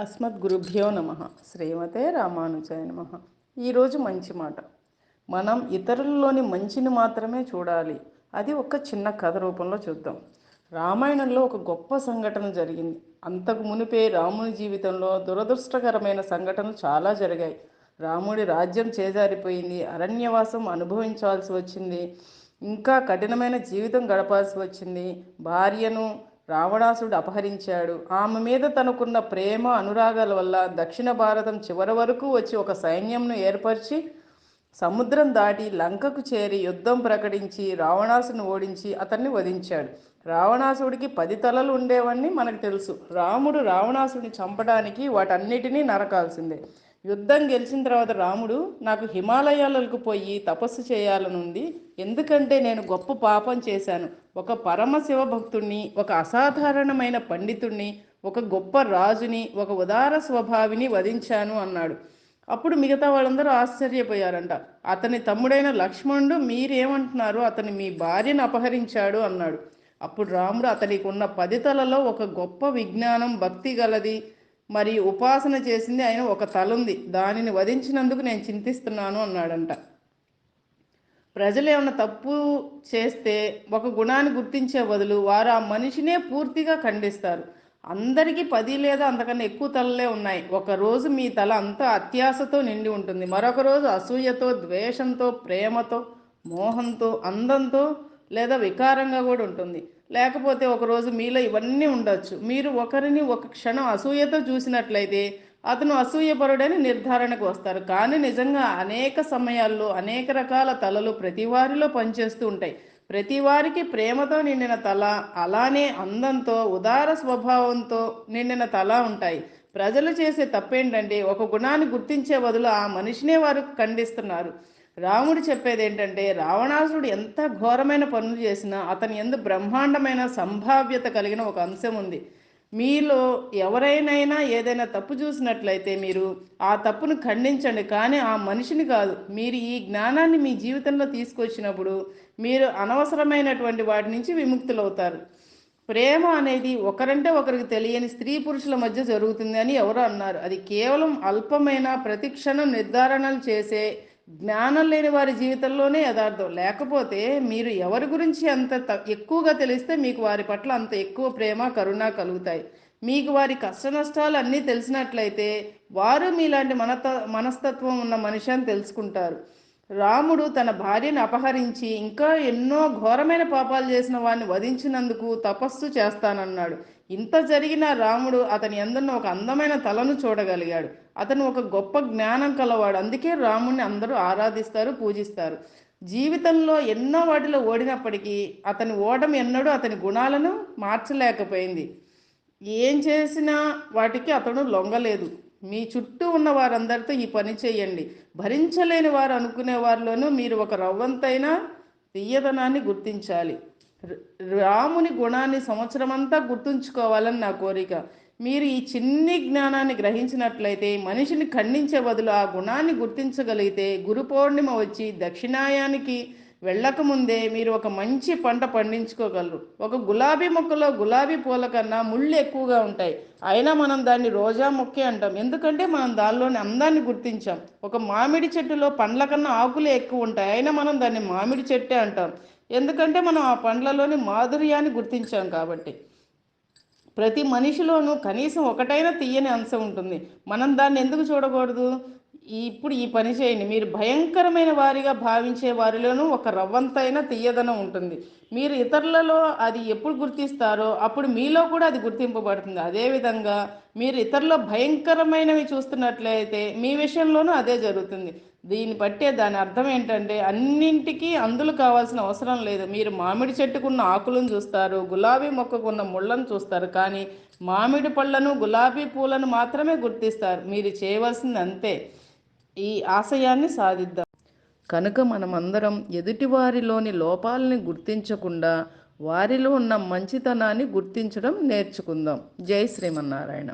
అస్మద్గురుభ్యో నమ. శ్రీమతే రామానుజాయ నమ. ఈరోజు మంచి మాట. మనం ఇతరుల్లోని మంచిని మాత్రమే చూడాలి. అది ఒక చిన్న కథ రూపంలో చూద్దాం. రామాయణంలో ఒక గొప్ప సంఘటన జరిగింది. అంతకు మునిపే రాముని జీవితంలో దురదృష్టకరమైన సంఘటనలు చాలా జరిగాయి. రాముడి రాజ్యం చేజారిపోయింది. అరణ్యవాసం అనుభవించాల్సి వచ్చింది. ఇంకా కఠినమైన జీవితం గడపాల్సి వచ్చింది. భార్యను రావణాసుడు అపహరించాడు. ఆమె మీద తనకున్న ప్రేమ అనురాగాల వల్ల దక్షిణ భారతం చివరి వరకు వచ్చి ఒక సైన్యంను ఏర్పరిచి సముద్రం దాటి లంకకు చేరి యుద్ధం ప్రకటించి రావణాసుని ఓడించి అతన్ని వధించాడు. రావణాసుడికి 10 తలలు ఉండేవన్నీ మనకు తెలుసు. రాముడు రావణాసుడిని చంపడానికి వాటన్నిటినీ నరకాల్సిందే. యుద్ధం గెలిచిన తర్వాత రాముడు, నాకు హిమాలయాలకు పోయి తపస్సు చేయాలనుంది. ఎందుకంటే నేను గొప్ప పాపం చేశాను. ఒక పరమశివ భక్తుణ్ణి, ఒక అసాధారణమైన పండితుణ్ణి, ఒక గొప్ప రాజుని, ఒక ఉదార స్వభావిని వధించాను అన్నాడు. అప్పుడు మిగతా వాళ్ళందరూ ఆశ్చర్యపోయారంట. అతని తమ్ముడైన లక్ష్మణుడు, మీరేమంటున్నారు? అతని మీ భార్యను అపహరించాడు అన్నాడు. అప్పుడు రాముడు, అతనికి ఉన్న 10 తలలో ఒక గొప్ప విజ్ఞానం, భక్తి గలది మరియు ఉపాసన చేసింది ఆయన ఒక తల ఉంది. దానిని వధించినందుకు నేను చింతిస్తున్నాను అన్నాడంట. ప్రజలు ఏమైనా తప్పు చేస్తే ఒక గుణాన్ని గుర్తించే బదులు వారు ఆ మనిషినే పూర్తిగా ఖండిస్తారు. అందరికీ 10 లేదా అంతకన్నా ఎక్కువ తలలే ఉన్నాయి. ఒకరోజు మీ తల అంతా అత్యాశతో నిండి ఉంటుంది. మరొక రోజు అసూయతో, ద్వేషంతో, ప్రేమతో, మోహంతో, అందంతో లేదా వికారంగా కూడా ఉంటుంది. లేకపోతే ఒకరోజు మీలో ఇవన్నీ ఉండొచ్చు. మీరు ఒకరిని ఒక క్షణం అసూయతో చూసినట్లయితే అతను అసూయపరుడని నిర్ధారణకు వస్తారు. కానీ నిజంగా అనేక సమయాల్లో అనేక రకాల తలలు ప్రతి వారిలో పనిచేస్తూ ఉంటాయి. ప్రతి వారికి ప్రేమతో నిండిన తల, అలానే అందంతో, ఉదార స్వభావంతో నిండిన తల ఉంటాయి. ప్రజలు చేసే తప్పేంటంటే ఒక గుణాన్ని గుర్తించే బదులు ఆ మనిషినే వారు ఖండిస్తున్నారు. రాముడు చెప్పేది ఏంటంటే, రావణాసుడు ఎంత ఘోరమైన పనులు చేసినా అతని యందు బ్రహ్మాండమైన సంభావ్యత కలిగిన ఒక అంశం ఉంది. మీలో ఎవరైనా ఏదైనా తప్పు చూసినట్లయితే మీరు ఆ తప్పును ఖండించండి, కానీ ఆ మనిషిని కాదు. మీరు ఈ జ్ఞానాన్ని మీ జీవితంలో తీసుకొచ్చినప్పుడు మీరు అనవసరమైనటువంటి వాటి నుంచి విముక్తులవుతారు. ప్రేమ అనేది ఒకరంటే ఒకరికి తెలియని స్త్రీ పురుషుల మధ్య జరుగుతుంది అని ఎవరో అన్నారు. అది కేవలం అల్పమైన ప్రతిక్షణం నిర్ధారణలు చేసే జ్ఞానం లేని వారి జీవితంలోనే యథార్థం. లేకపోతే మీరు ఎవరి గురించి అంత ఎక్కువగా తెలిస్తే మీకు వారి పట్ల అంత ఎక్కువ ప్రేమ, కరుణ కలుగుతాయి. మీకు వారి కష్ట నష్టాలు అన్నీ తెలిసినట్లయితే వారు మీలాంటి మనస్తత్వం ఉన్న మనిషి అని తెలుసుకుంటారు. రాముడు తన భార్యను అపహరించి ఇంకా ఎన్నో ఘోరమైన పాపాలు చేసిన వాడిని వధించినందుకు తపస్సు చేస్తానన్నాడు. ఇంత జరిగిన రాముడు అతని యందున్న ఒక అందమైన తలను చూడగలిగాడు. అతను ఒక గొప్ప జ్ఞానం కలవాడు. అందుకే రాముడిని అందరూ ఆరాధిస్తారు, పూజిస్తారు. జీవితంలో ఎన్నో వాటిలో ఓడినప్పటికీ అతని ఓటమి ఎన్నడూ అతని గుణాలను మార్చలేకపోయింది. ఏం చేసినా వాటికి అతడు లొంగలేదు. మీ చుట్టూ ఉన్న వారందరితో ఈ పని చేయండి. భరించలేని వారు అనుకునే వారిలోనూ మీరు ఒక రవ్వంతైనా తీయదనాన్ని గుర్తించాలి. రాముని గుణాన్ని సంవత్సరమంతా గుర్తుంచుకోవాలని నా కోరిక. మీరు ఈ చిన్ని జ్ఞానాన్ని గ్రహించినట్లయితే మనిషిని ఖండించే బదులు ఆ గుణాన్ని గుర్తించగలిగితే గురు పౌర్ణిమ వచ్చి దక్షిణాయానికి వెళ్ళకముందే మీరు ఒక మంచి పంట పండించుకోగలరు. ఒక గులాబీ మొక్కలో గులాబీ పూల కన్నా ముళ్ళు ఎక్కువగా ఉంటాయి. అయినా మనం దాన్ని రోజా మొక్కే అంటాం. ఎందుకంటే మనం దానిలోని అందాన్ని గుర్తించాం. ఒక మామిడి చెట్టులో పండ్ల కన్నా ఆకులే ఎక్కువ ఉంటాయి. అయినా మనం దాన్ని మామిడి చెట్టే అంటాం. ఎందుకంటే మనం ఆ పండ్లలోని మాధుర్యాన్ని గుర్తించాం కాబట్టి. ప్రతి మనిషిలోనూ కనీసం ఒకటైనా తీయని అంశం ఉంటుంది. మనం దాన్ని ఎందుకు చూడకూడదు? ఇప్పుడు ఈ పని చేయండి. మీరు భయంకరమైన వారిగా భావించే వారిలోనూ ఒక రవ్వంతైనా తీయదనం ఉంటుంది. మీరు ఇతరులలో అది ఎప్పుడు గుర్తిస్తారో అప్పుడు మీలో కూడా అది గుర్తింపబడుతుంది. అదేవిధంగా మీరు ఇతరుల భయంకరమైనవి చూస్తున్నట్లయితే మీ విషయంలోనూ అదే జరుగుతుంది. దీన్ని బట్టే దాని అర్థం ఏంటంటే అన్నింటికీ అందులు కావాల్సిన అవసరం లేదు. మీరు మామిడి చెట్టుకున్న ఆకులను చూస్తారు, గులాబీ మొక్కకున్న ముళ్ళను చూస్తారు, కానీ మామిడి పళ్ళను, గులాబీ పూలను మాత్రమే గుర్తిస్తారు. మీరు చేయవలసింది అంతే. ఈ ఆశయాన్ని సాధిద్దాం. కనుక మనమందరం ఎదుటివారిలోని లోపాలని గుర్తించకుండా వారిలో ఉన్న మంచితనాన్ని గుర్తించడం నేర్చుకుందాం. జై శ్రీమన్నారాయణ.